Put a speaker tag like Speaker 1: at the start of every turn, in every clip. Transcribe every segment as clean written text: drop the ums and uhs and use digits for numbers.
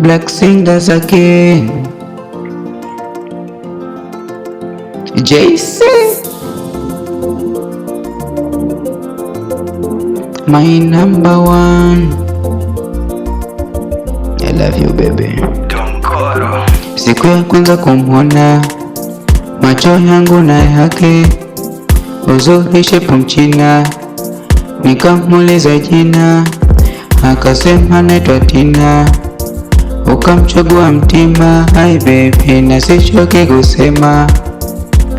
Speaker 1: Black singers again. JC, my number one. I love you baby. Siku ya kwanza kumwona, macho yangu na yake uzuri shepu mchina, nikamuuliza jina, akasema naitwa Tina. Ukamchagua mtima, hai baby, na sichoki kusema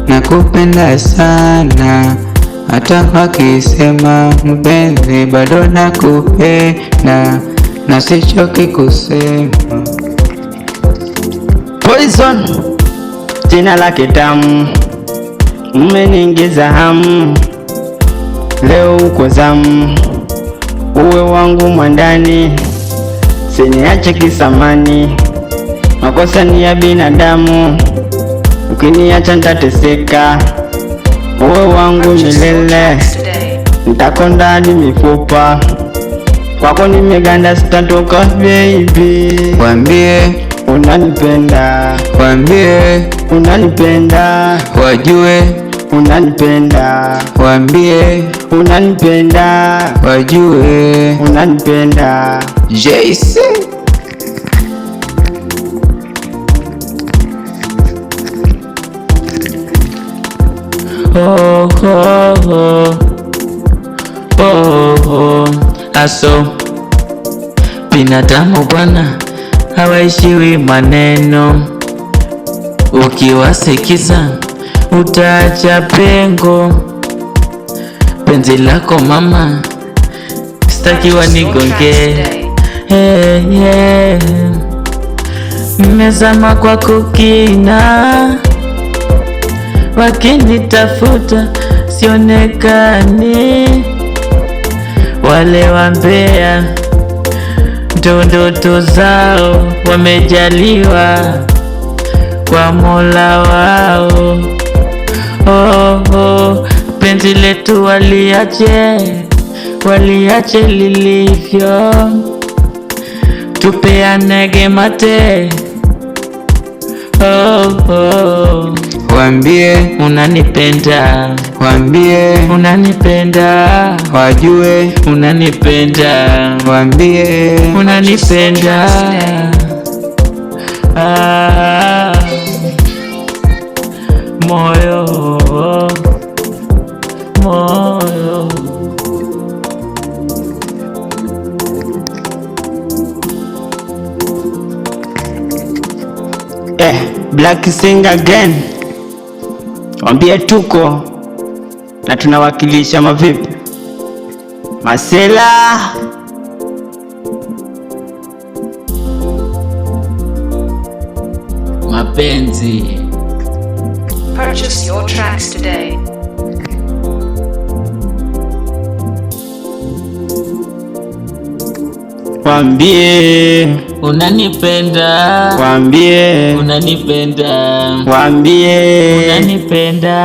Speaker 1: nakupenda sana, hata wakisema mpenzi, bado nakupenda na sichoki kusema.
Speaker 2: Poison, jina lake tamu, umeniingiza hamu, leo uko zamu, uwe wangu mwandani, siniache kisamani, makosa ni ya binadamu, ukiniacha nitateseka, uwe wangu milele, nitakonda hadi mifupa, kwako nimeganda sitatoka baby.
Speaker 1: Waambie
Speaker 2: unanipenda,
Speaker 1: waambie
Speaker 2: unanipenda,
Speaker 1: wajue
Speaker 2: unanipenda,
Speaker 1: waambie
Speaker 2: unanipenda,
Speaker 1: wajue
Speaker 2: unanipenda.
Speaker 1: JC,
Speaker 3: oh, oh, oh. Oh, oh. Aso binadamu bwana hawaishiwi maneno, ukiwasikiza utaacha pengo. Penzi lako mama sitakiwa nigonge, hey, yeah. Nimezama kwa kukina, wakinitafuta sionekani, wale wambea ndo ndoto zao wamejaliwa kwa Mola wao. Oh, oh, penzi letu waliache lilivyo, tupeane mate. Oh, oh.
Speaker 1: waambie
Speaker 3: unanipenda,
Speaker 1: waambie
Speaker 3: unanipenda,
Speaker 1: wajue
Speaker 3: unanipenda,
Speaker 1: waambie
Speaker 3: unanipenda. Moyo, moyo.
Speaker 2: Black sing again, wambie tuko na tunawakilisha mavipi masela.
Speaker 3: Mapenzi.
Speaker 4: Purchase your tracks today.
Speaker 2: Wambie
Speaker 3: unanipenda,
Speaker 2: wambie
Speaker 3: unanipenda,
Speaker 2: wambie
Speaker 3: unanipenda.